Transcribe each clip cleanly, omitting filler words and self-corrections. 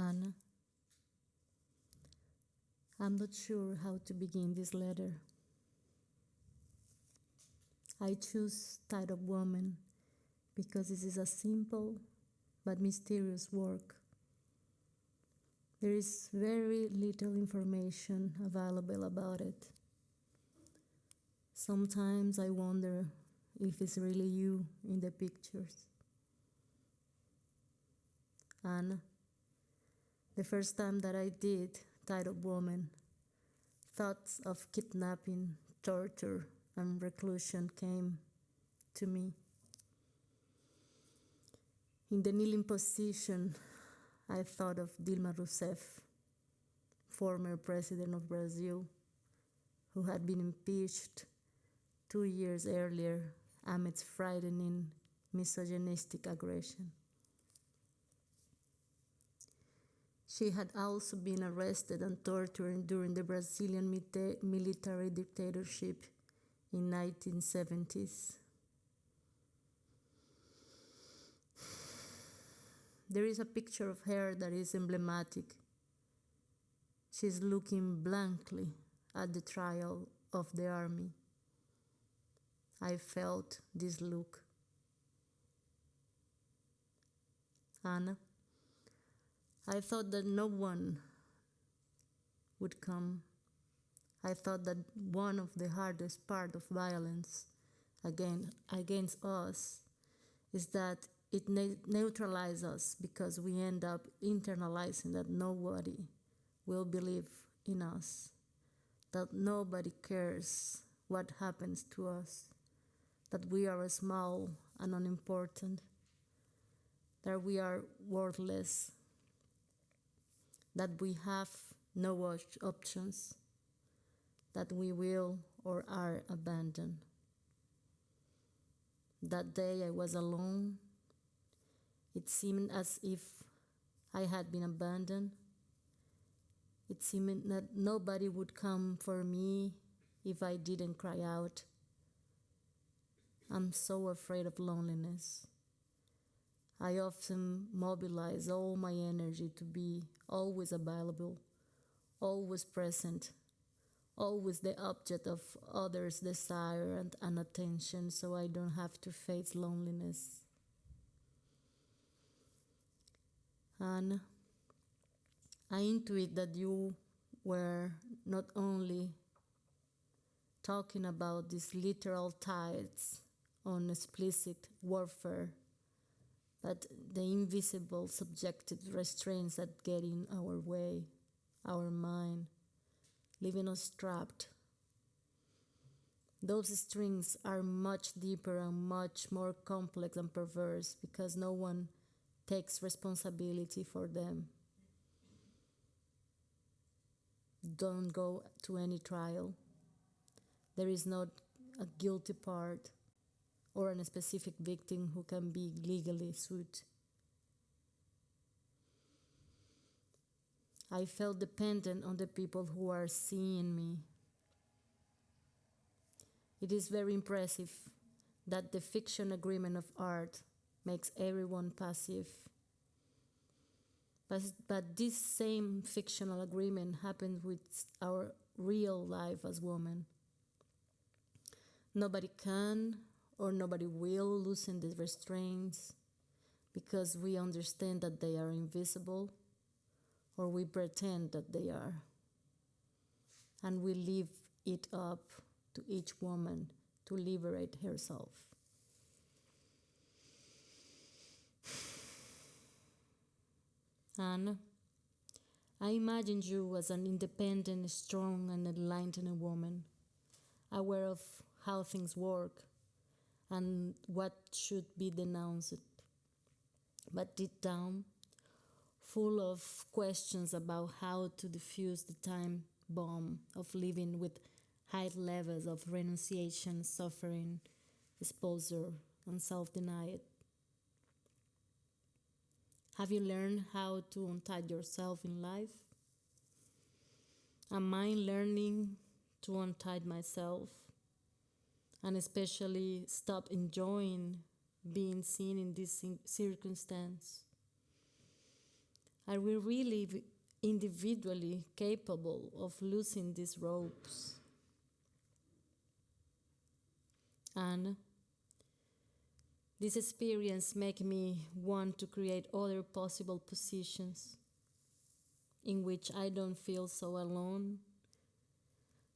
Anna, I'm not sure how to begin this letter. I choose Title Woman because this is a simple but mysterious work. There is very little information available about it. Sometimes I wonder if it's really you in the pictures. Anna, the first time that I did Title Woman, thoughts of kidnapping, torture, and reclusion came to me. In the kneeling position, I thought of Dilma Rousseff, former president of Brazil, who had been impeached 2 years earlier amidst frightening misogynistic aggression. She had also been arrested and tortured during the Brazilian military dictatorship in 1970s. There is a picture of her that is emblematic. She's looking blankly at the trial of the army. I felt this look. Anna, I thought that no one would come. I thought that one of the hardest part of violence against us is that it neutralizes us because we end up internalizing that nobody will believe in us, that nobody cares what happens to us, that we are small and unimportant, that we are worthless, that we have no options, that we will or are abandoned. That day I was alone. It seemed as if I had been abandoned. It seemed that nobody would come for me if I didn't cry out. I'm so afraid of loneliness. I often mobilize all my energy to be always available, always present, always the object of others' desire and attention, so I don't have to face loneliness. And I intuit that you were not only talking about these literal tides on explicit warfare, but the invisible subjective restraints that get in our way, our mind, leaving us trapped. Those strings are much deeper and much more complex and perverse because no one takes responsibility for them. Don't go to any trial. There is not a guilty part or a specific victim who can be legally sued. I felt dependent on the people who are seeing me. It is very impressive that the fiction agreement of art makes everyone passive. But this same fictional agreement happens with our real life as women. Nobody can or nobody will loosen the restraints because we understand that they are invisible, or we pretend that they are. And we leave it up to each woman to liberate herself. Anna, I imagine you as an independent, strong, and enlightened woman, aware of how things work and what should be denounced, but deep down, full of questions about how to defuse the time bomb of living with high levels of renunciation, suffering, exposure, and self-denial. Have you learned how to untie yourself in life? Am I learning to untie myself and especially stop enjoying being seen in this circumstance? Are we really individually capable of losing these ropes? And this experience makes me want to create other possible positions in which I don't feel so alone,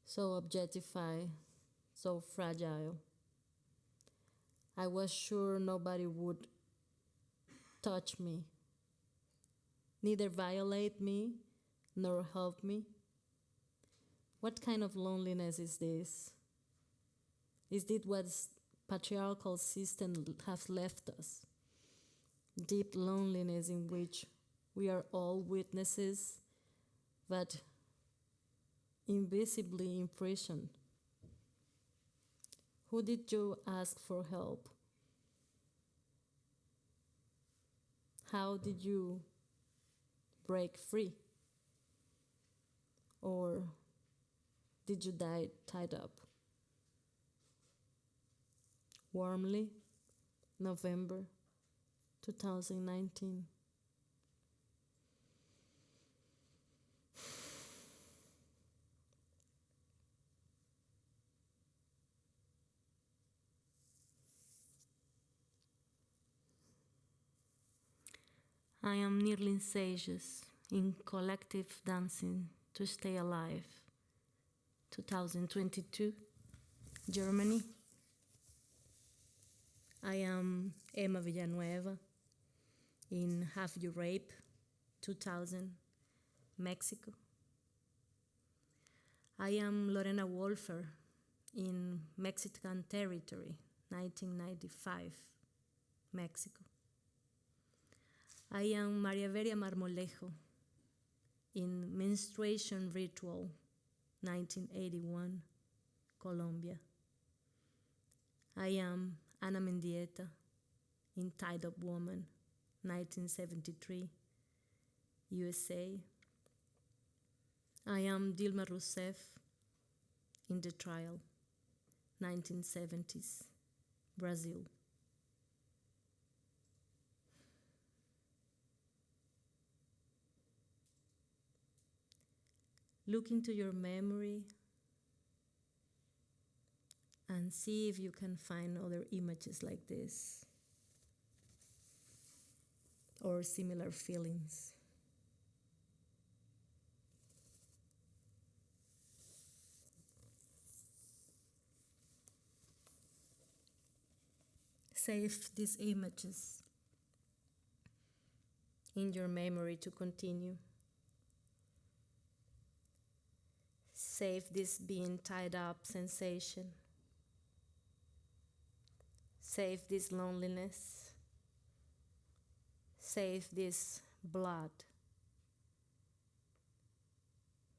so objectified, so fragile. I was sure nobody would touch me, neither violate me nor help me. What kind of loneliness is this? Is this what patriarchal system has left us? Deep loneliness in which we are all witnesses, but invisibly imprisoned. Who did you ask for help? How did you break free? Or did you die tied up? Warmly, November 2019. I am Nirylin Sages in Collective Dancing to Stay Alive, 2022, Germany. I am Emma Villanueva in Have You Rape, 2000, Mexico. I am Lorena Wolfer in Mexican Territory, 1995, Mexico. I am Maria Veria Marmolejo in Menstruation Ritual, 1981, Colombia. I am Ana Mendieta in Tied Up Woman, 1973, USA. I am Dilma Rousseff in The Trial, 1970s, Brazil. Look into your memory and see if you can find other images like this or similar feelings. Save these images in your memory to continue. Save this being tied up sensation. Save this loneliness. Save this blood.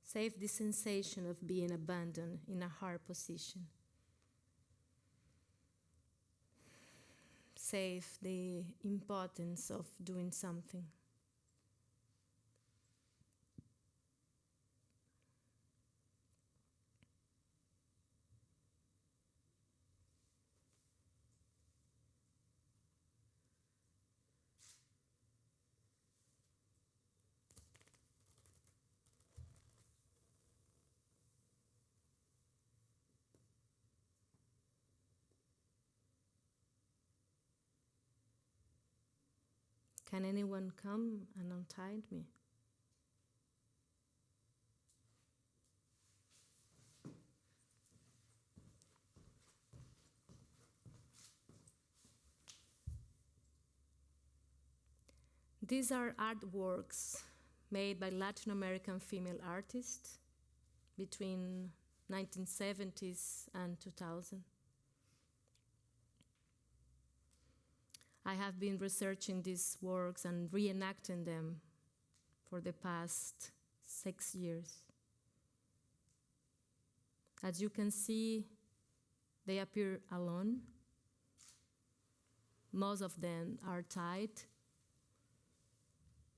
Save the sensation of being abandoned in a hard position. Save the impotence of doing something. Can anyone come and untie me? These are artworks made by Latin American female artists between 1970s and 2000. I have been researching these works and reenacting them for the past 6 years. As you can see, they appear alone. Most of them are tied.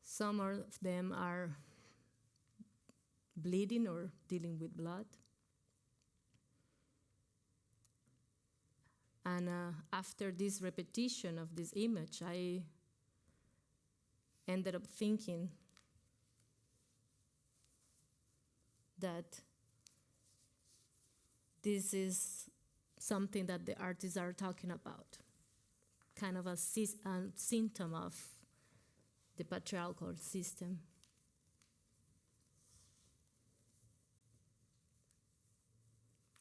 Some of them are bleeding or dealing with blood. And after this repetition of this image, I ended up thinking that this is something that the artists are talking about, kind of a symptom of the patriarchal system.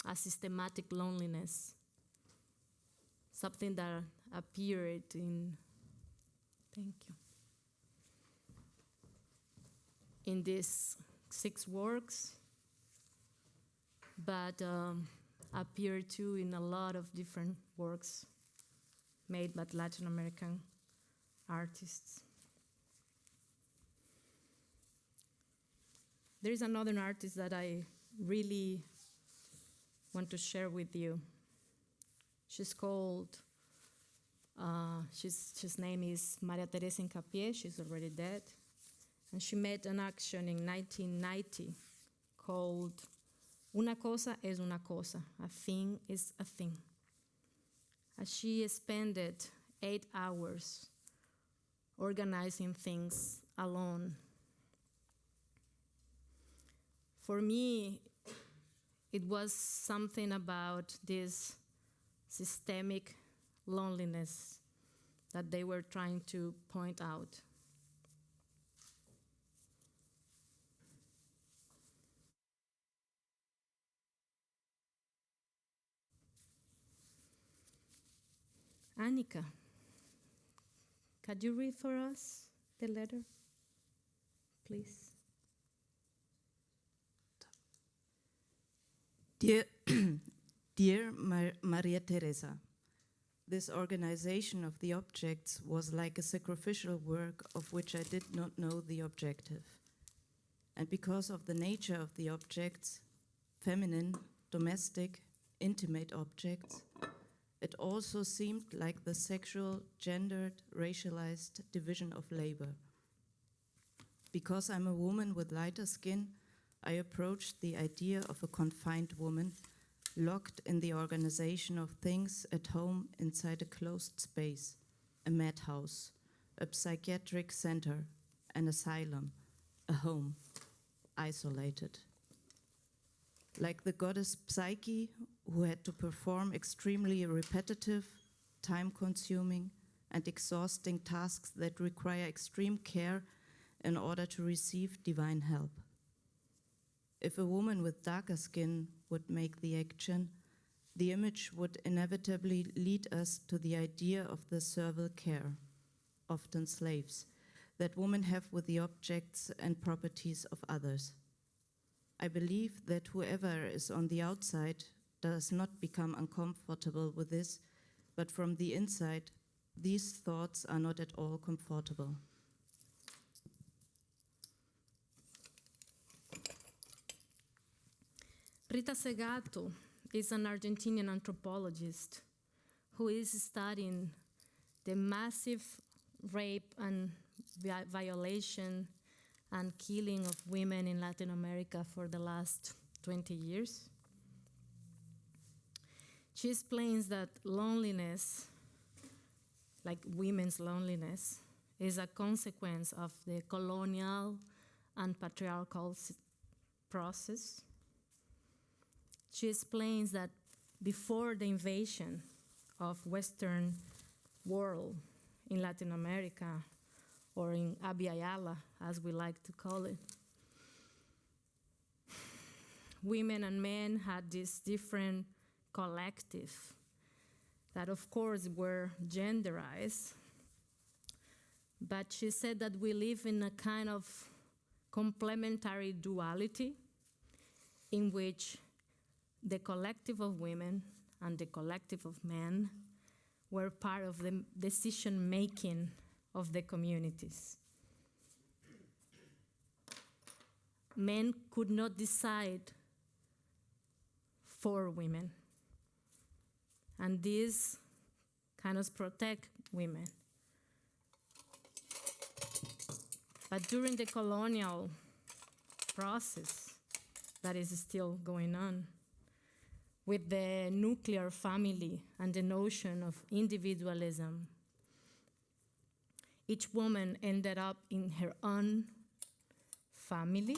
A systematic loneliness, something that appeared in, thank you, in these 6 works, but appeared too in a lot of different works made by Latin American artists. There is another artist that I really want to share with you. She's called, she's name is Maria Teresa Incapié. She's already dead. And she made an action in 1990 called Una cosa es una cosa, a thing is a thing. And she spent 8 hours organizing things alone. For me, it was something about this systemic loneliness that they were trying to point out. Annika, could you read for us the letter, please? Dear Maria Teresa, this organization of the objects was like a sacrificial work of which I did not know the objective. And because of the nature of the objects, feminine, domestic, intimate objects, it also seemed like the sexual, gendered, racialized division of labor. Because I'm a woman with lighter skin, I approached the idea of a confined woman locked in the organization of things at home inside a closed space, a madhouse, a psychiatric center, an asylum, a home, isolated. Like the goddess Psyche, who had to perform extremely repetitive, time-consuming, and exhausting tasks that require extreme care in order to receive divine help. If a woman with darker skin would make the action, the image would inevitably lead us to the idea of the servile care, often slaves, that women have with the objects and properties of others. I believe that whoever is on the outside does not become uncomfortable with this, but from the inside, these thoughts are not at all comfortable. Rita Segato is an Argentinian anthropologist who is studying the massive rape and violation and killing of women in Latin America for the last 20 years. She explains that loneliness, like women's loneliness, is a consequence of the colonial and patriarchal process. She explains that before the invasion of Western world in Latin America, or in Abya-Yala, as we like to call it, women and men had this different collective that, of course, were genderized. But she said that we live in a kind of complementary duality in which the collective of women and the collective of men were part of the decision-making of the communities. Men could not decide for women, and this kind of protect women. But during the colonial process that is still going on, with the nuclear family and the notion of individualism, each woman ended up in her own family,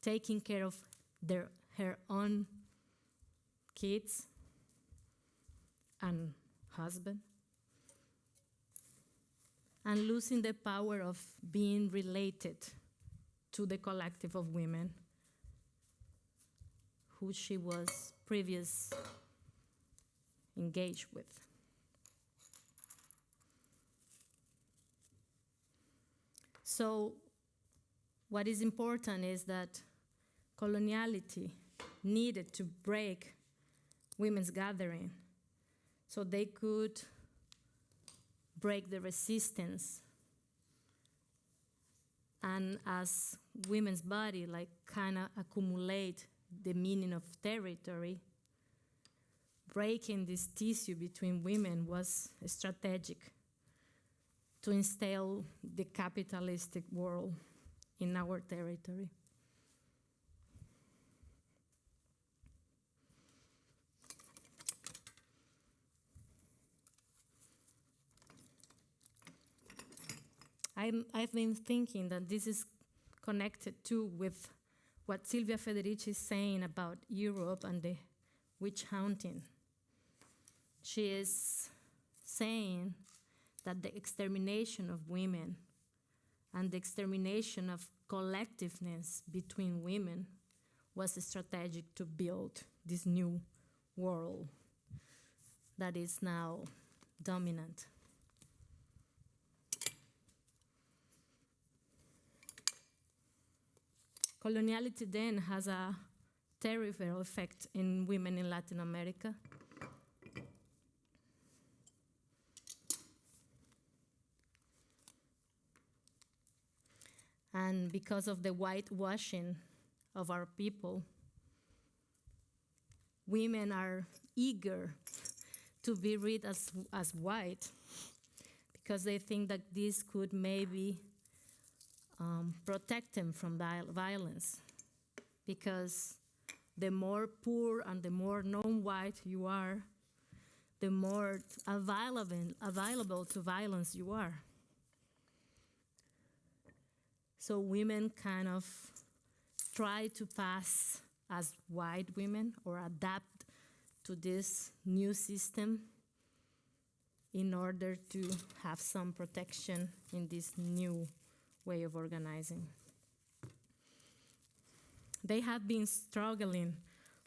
taking care of her own kids and husband, and losing the power of being related to the collective of women who she was previously engaged with. So what is important is that coloniality needed to break women's gathering so they could break the resistance. And as women's body kind of accumulate the meaning of territory, breaking this tissue between women was strategic to instill the capitalistic world in our territory. I've been thinking that this is connected too with what Silvia Federici is saying about Europe and the witch hunting. She is saying that the extermination of women and the extermination of collectiveness between women was strategic to build this new world that is now dominant. Coloniality then has a terrible effect in women in Latin America. And because of the whitewashing of our people, women are eager to be read as white because they think that this could maybe protect them from violence. Because the more poor and the more non-white you are, the more available to violence you are. So women kind of try to pass as white women or adapt to this new system in order to have some protection in this new way of organizing. They have been struggling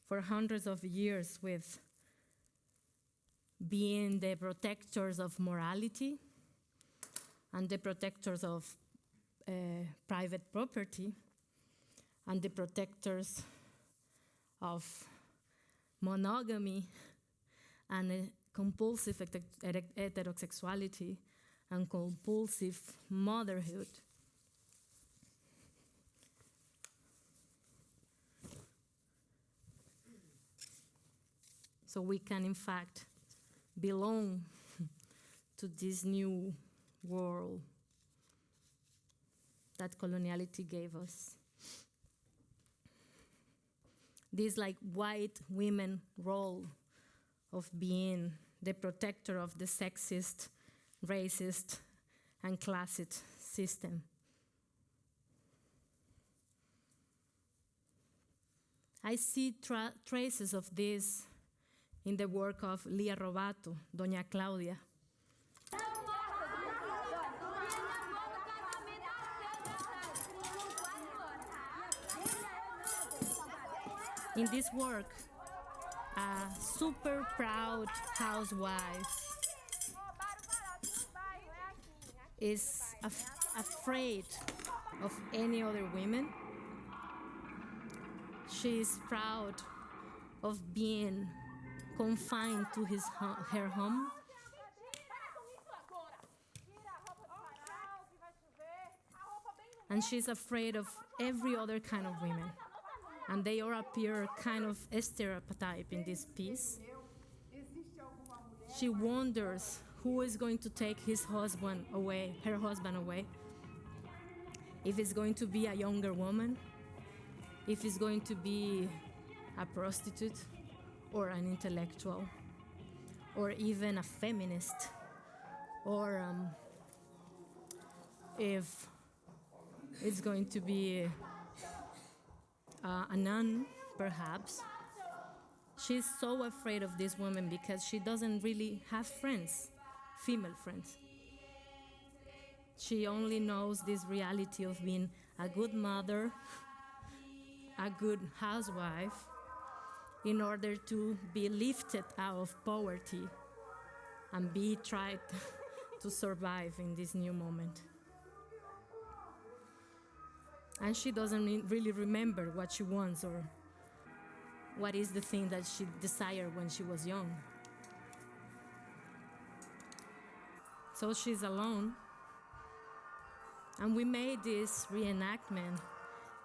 for hundreds of years with being the protectors of morality and the protectors of private property and the protectors of monogamy and compulsive heterosexuality and compulsive motherhood. So we can, in fact, belong to this new world that coloniality gave us. This white women role of being the protector of the sexist, racist, and classist system. I see traces of this in the work of Lia Robato, Doña Claudia. In this work, a super proud housewife is afraid of any other women. She is proud of being confined to her home. And she's afraid of every other kind of women. And they all appear kind of stereotype in this piece. She wonders who is going to take her husband away. If it's going to be a younger woman, if it's going to be a prostitute or an intellectual, or even a feminist, or if it's going to be a nun, perhaps. She's so afraid of this woman because she doesn't really have friends, female friends. She only knows this reality of being a good mother, a good housewife, in order to be lifted out of poverty and be tried to survive in this new moment. And she doesn't really remember what she wants or what is the thing that she desired when she was young. So she's alone. And we made this reenactment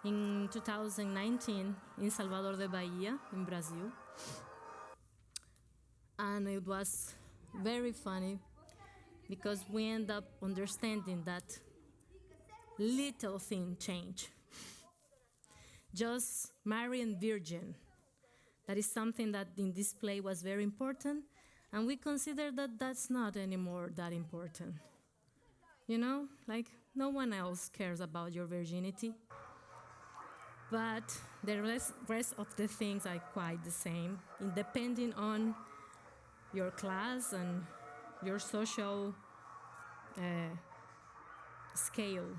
in 2019 in Salvador de Bahia, in Brazil. And it was very funny because we end up understanding that little thing changed. Just Marian Virgin. That is something that in this play was very important, and we consider that that's not anymore that important. You know, like no one else cares about your virginity. But the rest of the things are quite the same, depending on your class and your social scale.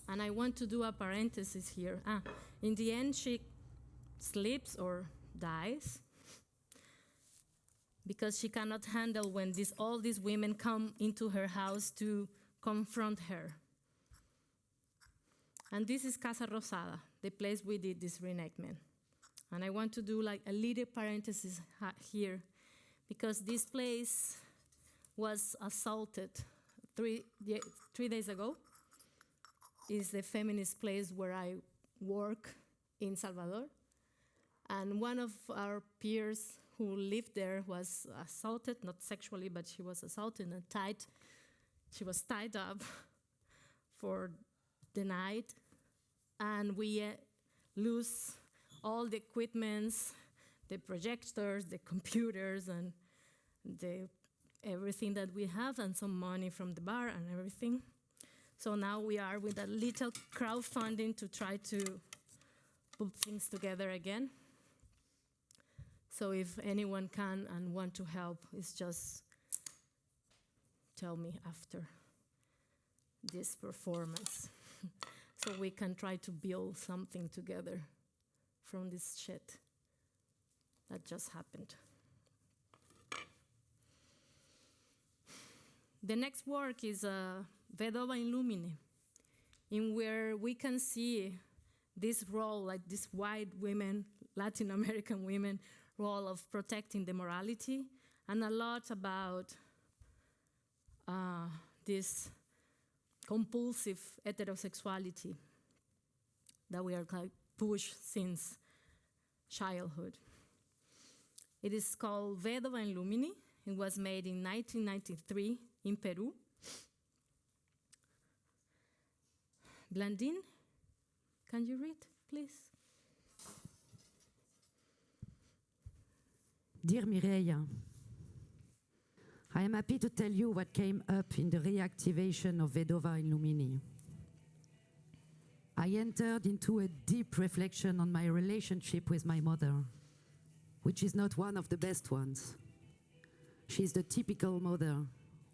And I want to do a parenthesis here. In the end, she sleeps or dies because she cannot handle when all these women come into her house to confront her. And this is Casa Rosada, the place we did this reenactment. And I want to do like a little parenthesis here because this place was assaulted 3 days ago. It's the feminist place where I work in Salvador. And one of our peers who lived there was assaulted, not sexually, but she was assaulted and she was tied up for the night. And we lose all the equipments, the projectors, the computers, and everything that we have, and some money from the bar and everything. So now we are with a little crowdfunding to try to put things together again. So if anyone can and want to help, it's just tell me after this performance. So we can try to build something together from this shit that just happened. The next work is Vedova in Lumine, in where we can see this role, like this white women, Latin American women, role of protecting the morality, and a lot about this compulsive heterosexuality that we are pushed since childhood. It is called Vedova in Lumine. It was made in 1993 in Peru. Blandine, can you read, please? Dear Mireia, I am happy to tell you what came up in the reactivation of Vedova in Lumini. I entered into a deep reflection on my relationship with my mother, which is not one of the best ones. She's the typical mother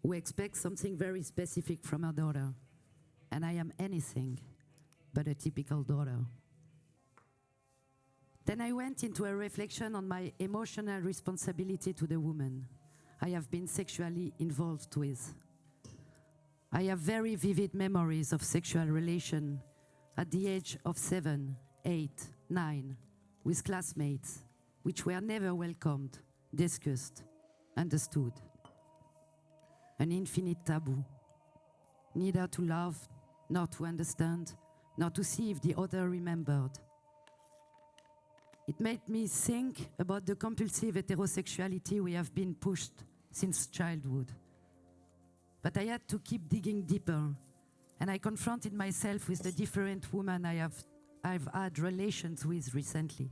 who expects something very specific from her daughter, and I am anything but a typical daughter. Then I went into a reflection on my emotional responsibility to the woman I have been sexually involved with. I have very vivid memories of sexual relation at the age of 7, 8, 9 with classmates, which were never welcomed, discussed, understood. An infinite taboo, neither to love, nor to understand, nor to see if the other remembered. It made me think about the compulsive heterosexuality we have been pushed since childhood. But I had to keep digging deeper, and I confronted myself with the different women I've had relations with recently.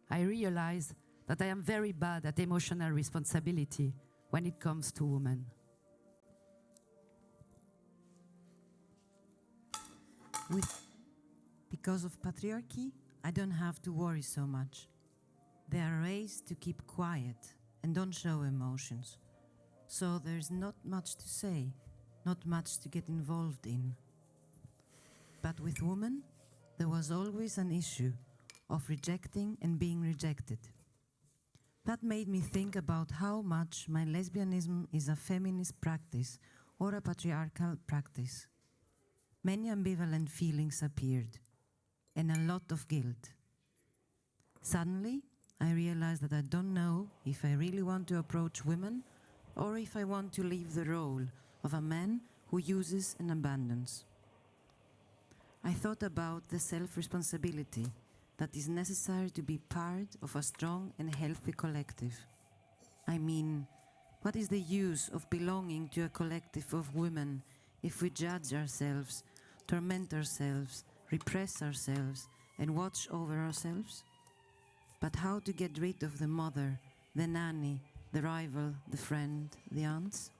I realized that I am very bad at emotional responsibility when it comes to women. Because of patriarchy, I don't have to worry so much. They are raised to keep quiet and don't show emotions. So there's not much to say, not much to get involved in. But with women, there was always an issue of rejecting and being rejected. That made me think about how much my lesbianism is a feminist practice or a patriarchal practice. Many ambivalent feelings appeared, and a lot of guilt. Suddenly, I realized that I don't know if I really want to approach women or if I want to leave the role of a man who uses and abandons. I thought about the self-responsibility that is necessary to be part of a strong and healthy collective. I mean, what is the use of belonging to a collective of women if we judge ourselves, torment ourselves, repress ourselves, and watch over ourselves? But how to get rid of the mother, the nanny, the rival, the friend, the aunts?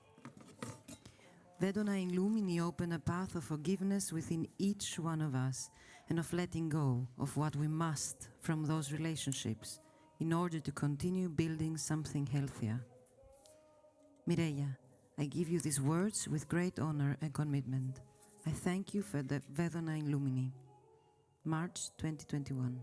Vedona Illumini open a path of forgiveness within each one of us and of letting go of what we must from those relationships in order to continue building something healthier. Mireia, I give you these words with great honor and commitment. I thank you for the Vedona Illumini. March 2021.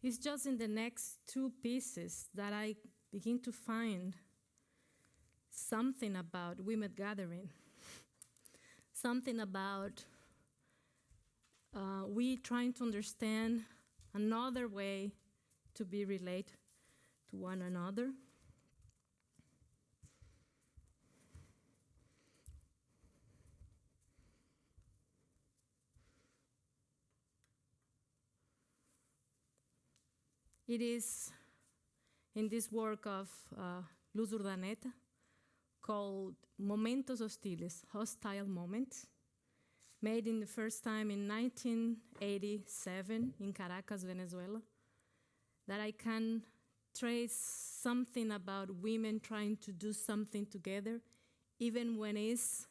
It's just in the next two pieces that I begin to find something about women gathering, something about we trying to understand another way to be related to one another. It is in this work of Luz Urdaneta called Momentos Hostiles, Hostile Moments, made in the first time in 1987 in Caracas, Venezuela, that I can trace something about women trying to do something together, even when it's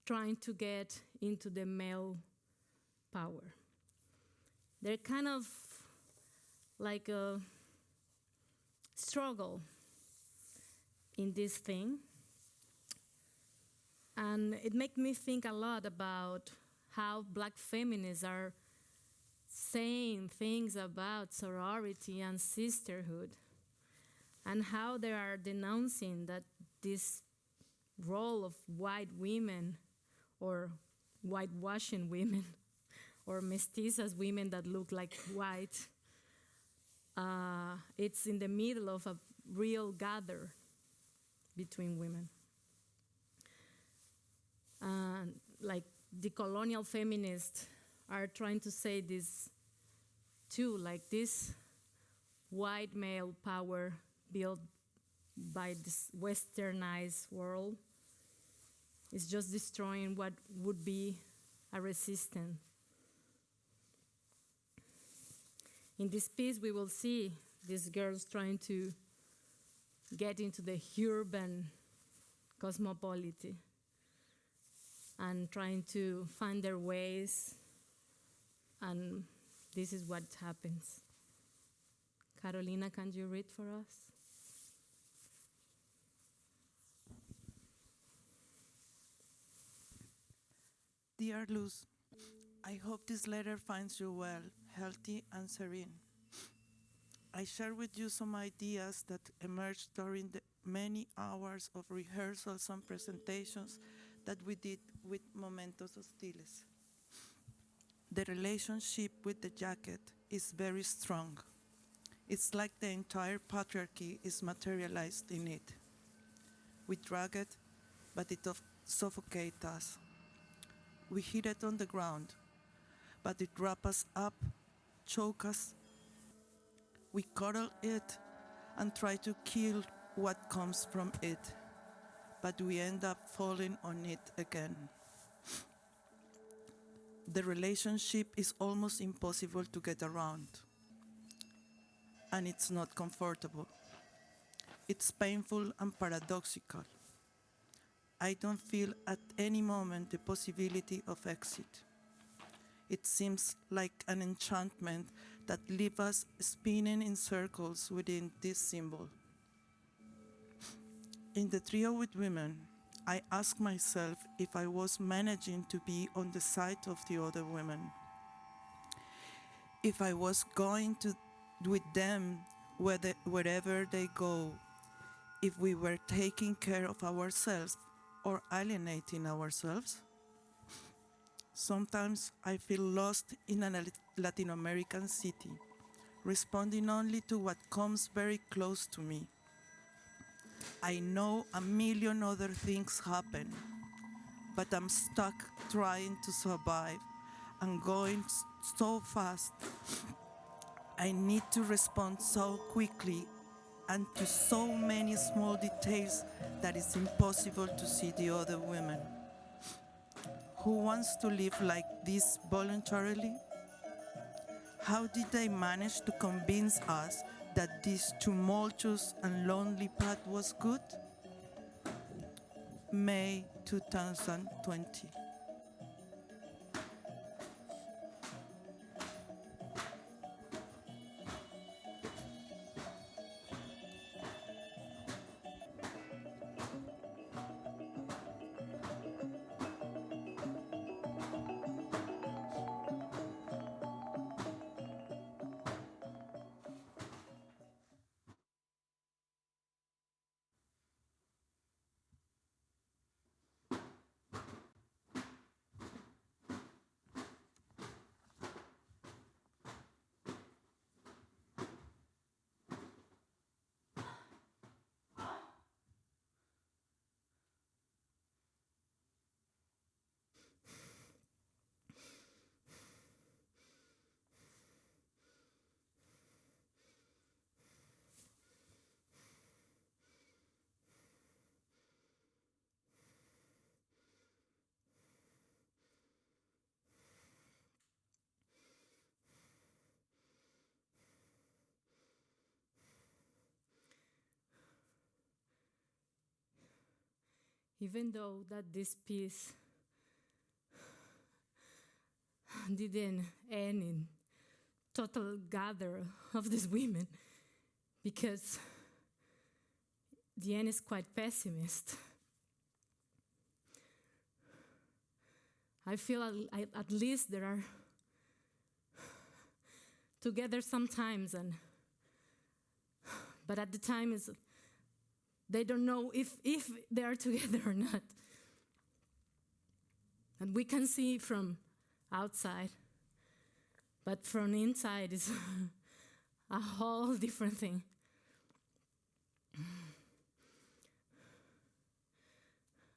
trying to get into the male power. They're kind of like a struggle in this thing. And it made me think a lot about how Black feminists are saying things about sorority and sisterhood, and how they are denouncing that this role of white women or whitewashing women or mestizas women that look like white, it's in the middle of a real gather between women. Like the colonial feminists are trying to say this too, like this white male power built by this westernized world is just destroying what would be a resistance. In this piece, we will see these girls trying to get into the urban cosmopolitan and trying to find their ways, and this is what happens. Carolina, can you read for us? Dear Luz, I hope this letter finds you well, healthy and serene. I share with you some ideas that emerged during the many hours of rehearsals and presentations that we did with Momentos Hostiles. The relationship with the jacket is very strong. It's like the entire patriarchy is materialized in it. We drag it, but it suffocates us. We hit it on the ground, but it wraps us up, choke us. We cuddle it and try to kill what comes from it, but we end up falling on it again. The relationship is almost impossible to get around, and it's not comfortable. It's painful and paradoxical. I don't feel at any moment the possibility of exit. It seems like an enchantment that leaves us spinning in circles within this symbol. In the trio with women, I ask myself if I was managing to be on the side of the other women. If I was going to with them wherever they go, if we were taking care of ourselves or alienating ourselves. Sometimes I feel lost in a Latin American city, responding only to what comes very close to me. I know a million other things happen, but I'm stuck trying to survive and going so fast. I need to respond so quickly and to so many small details that it's impossible to see the other women. Who wants to live like this voluntarily? How did they manage to convince us that this tumultuous and lonely path was good? May 2020. Even though that this piece didn't end in total gather of these women, because the end is quite pessimist. I feel at least there are together sometimes, but at the time they don't know if they are together or not. And we can see from outside, but from inside is a whole different thing.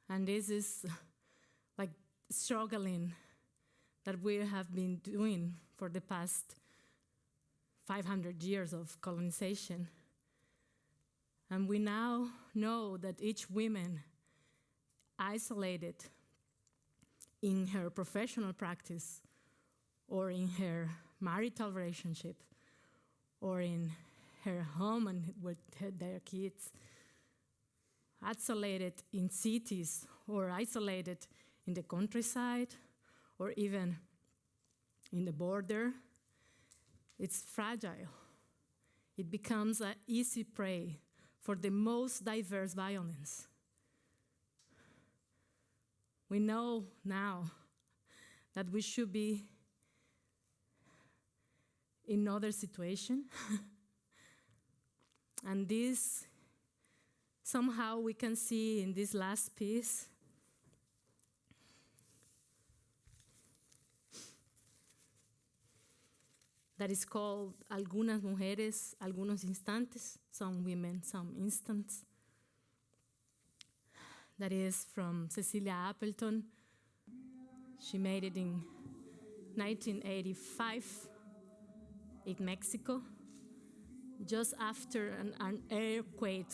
And this is like struggling that we have been doing for the past 500 years of colonization. And we now know that each woman isolated in her professional practice or in her marital relationship or in her home and with their kids, isolated in cities or isolated in the countryside or even in the border, it's fragile. It becomes an easy prey for the most diverse violence. We know now that we should be in another situation. And this, somehow we can see in this last piece, that is called Algunas Mujeres, Algunos Instantes, some women, some instants. That is from Cecilia Appleton. She made it in 1985 in Mexico, just after an earthquake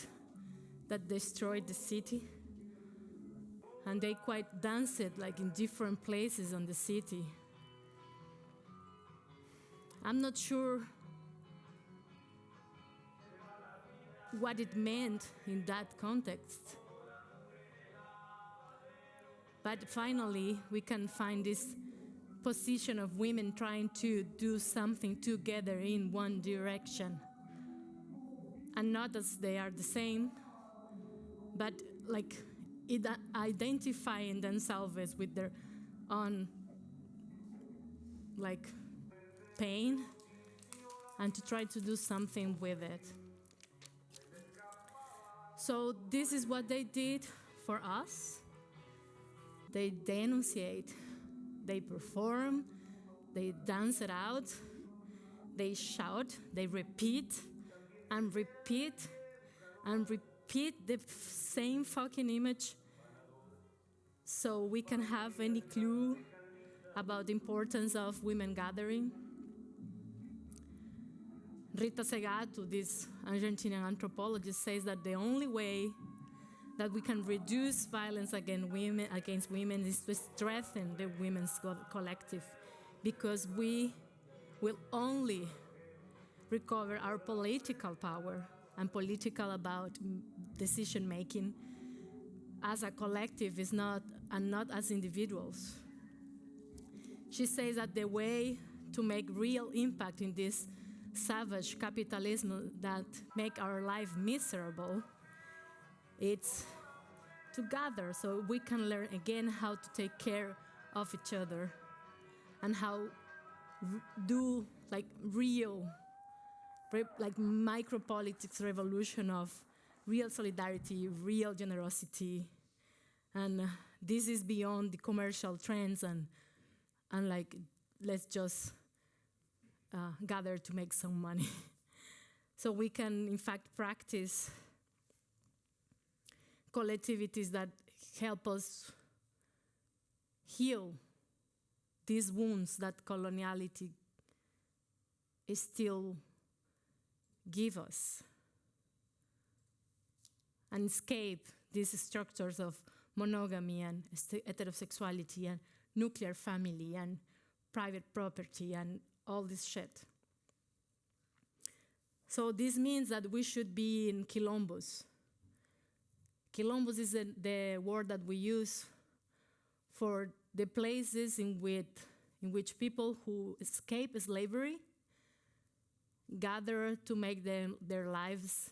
that destroyed the city. And they quite danced like in different places on the city I'm not sure what it meant in that context. But finally, we can find this position of women trying to do something together in one direction. And not as they are the same, but like identifying themselves with their own like pain and to try to do something with it. So this is what they did for us. They denunciate, they perform, they dance it out, they shout, they repeat and repeat and repeat the same fucking image so we can have any clue about the importance of women gathering. Rita Segato, this Argentinian anthropologist, says that the only way that we can reduce violence against women is to strengthen the women's collective, because we will only recover our political power and political about decision making as a collective is not, and not as individuals. She says that the way to make real impact in this savage capitalism that make our life miserable, it's to gather so we can learn again how to take care of each other and how do like real, like micropolitics revolution of real solidarity, real generosity. And this is beyond the commercial trends and like, let's just gather to make some money. So we can, in fact, practice collectivities that help us heal these wounds that coloniality is still give us, and escape these structures of monogamy and heterosexuality and nuclear family and private property and all this shit. So this means that we should be in quilombos. Quilombos is the word that we use for the places in which people who escape slavery gather to make their lives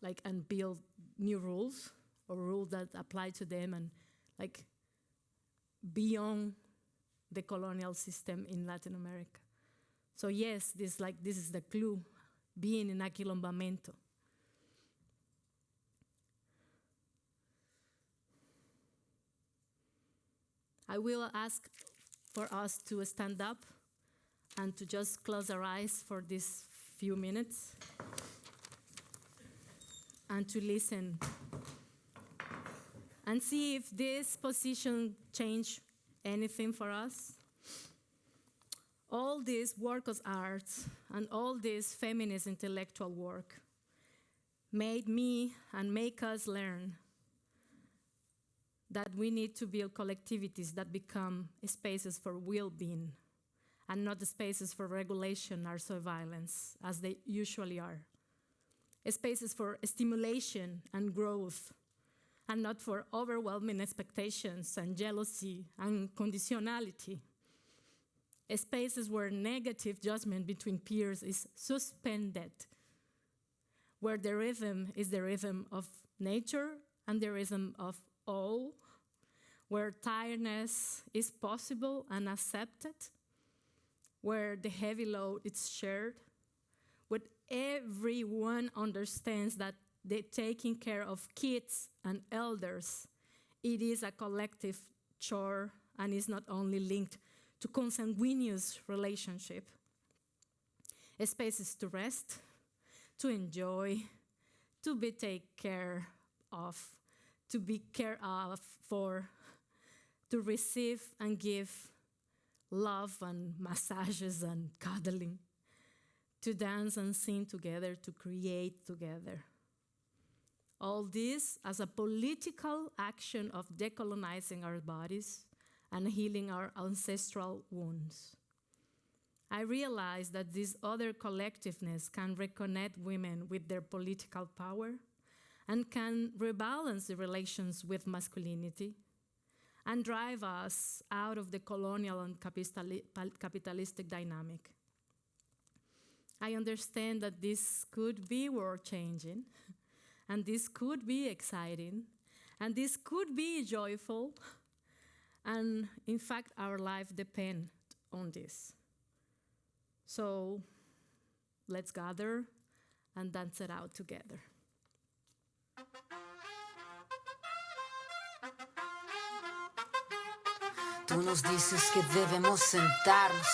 like and build new rules or rules that apply to them and like beyond the colonial system in Latin America. So yes, this is the clue, being in aquilombamento. I will ask for us to stand up and to just close our eyes for these few minutes and to listen and see if this position changed anything for us. All this work of arts and all this feminist intellectual work made me and make us learn that we need to build collectivities that become spaces for well-being and not the spaces for regulation or surveillance, as they usually are. Spaces for stimulation and growth, and not for overwhelming expectations and jealousy and conditionality. Spaces where negative judgment between peers is suspended, where the rhythm is the rhythm of nature and the rhythm of all, where tiredness is possible and accepted, where the heavy load is shared, where everyone understands that the taking care of kids and elders, it is a collective chore and is not only linked to consanguineous relationship. Spaces to rest, to enjoy, to be taken care of, to be cared of for, to receive and give love and massages and cuddling, to dance and sing together, to create together. All this as a political action of decolonizing our bodies and healing our ancestral wounds. I realized that this other collectiveness can reconnect women with their political power and can rebalance the relations with masculinity and drive us out of the colonial and capitalistic dynamic. I understand that this could be world-changing, and this could be exciting, and this could be joyful, and in fact, our life depends on this. So let's gather and dance it out together. Tú nos dices que debemos sentarnos,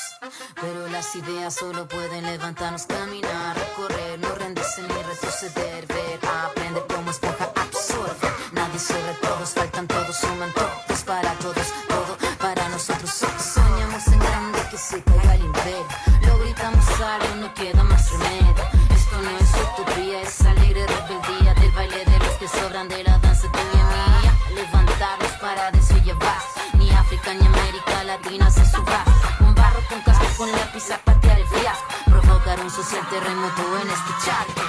pero las ideas solo pueden levantarnos, caminar, recorrer, no rendirse ni retroceder, ver, aprender como esponja, absorbe. Nadie sobre todos, faltan todos, suman todos para todos, todo para nosotros. Soñamos en grande que se caiga el imperio, lo gritamos algo, no queda más remedio. Esto no es utopía, es alegre rebeldía del baile de los que sobran de la danza tuya y mía. Levantarnos para decir ya basta. Ni África ni América Latina se suba. Un barro con casco con lápiz a patear el fiasco. Provocar un social terremoto en este charco.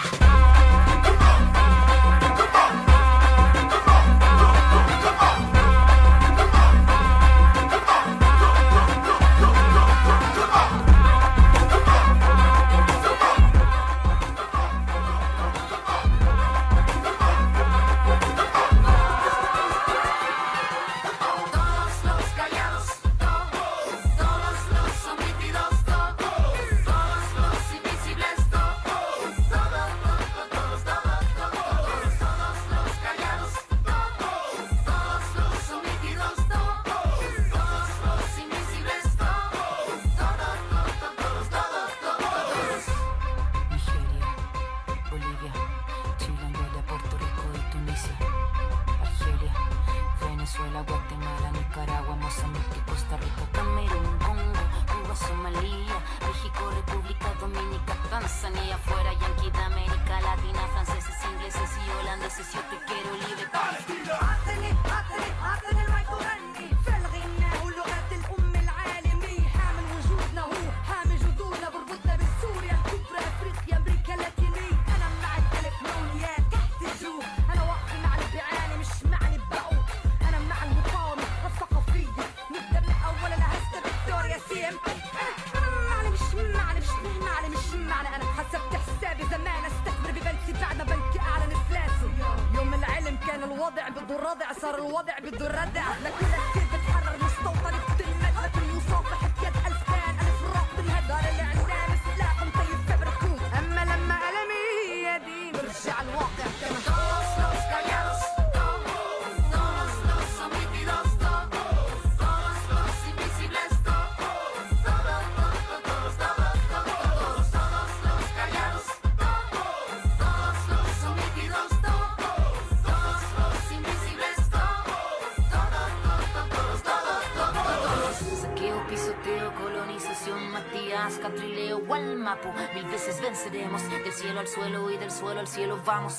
Mil veces venceremos, del cielo al suelo y del suelo al cielo vamos.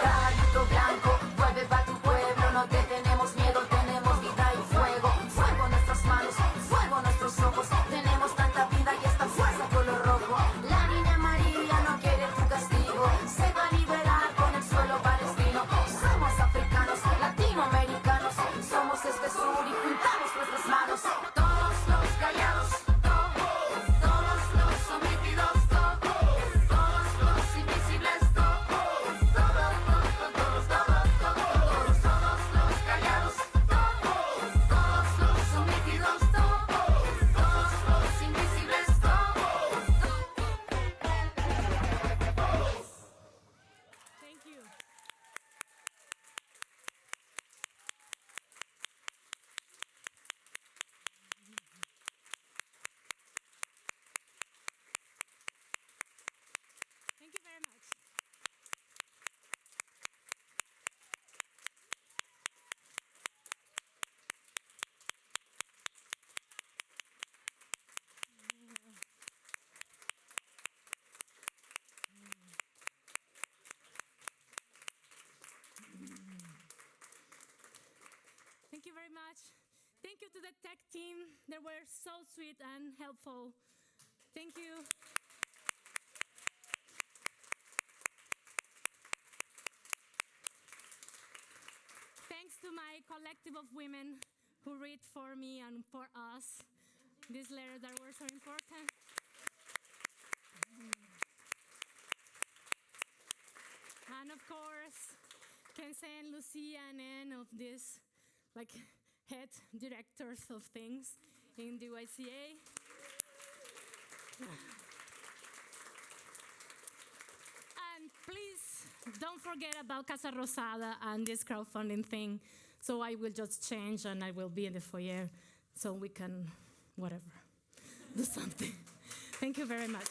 Caballito blanco, vuelve pa' tu pueblo, no te tenemos miedo, tenemos vida y fuego. Fuego en nuestras manos, fuego en nuestros ojos, tenemos tanta vida y esta fuerza color rojo. La niña María no quiere tu castigo, se va a liberar con el suelo palestino. Somos africanos, latinoamericanos, somos este sur y juntamos nuestras manos. Todos los callados. Thank you very much. Thank you to the tech team. They were so sweet and helpful. Thank you. Thanks to my collective of women who read for me and for us these letters that were so important. And of course, Kense and Lucia and Anne of this, like, head directors of things in the YCA. And please don't forget about Casa Rosada and this crowdfunding thing. So I will just change and I will be in the foyer so we can, whatever, do something. Thank you very much.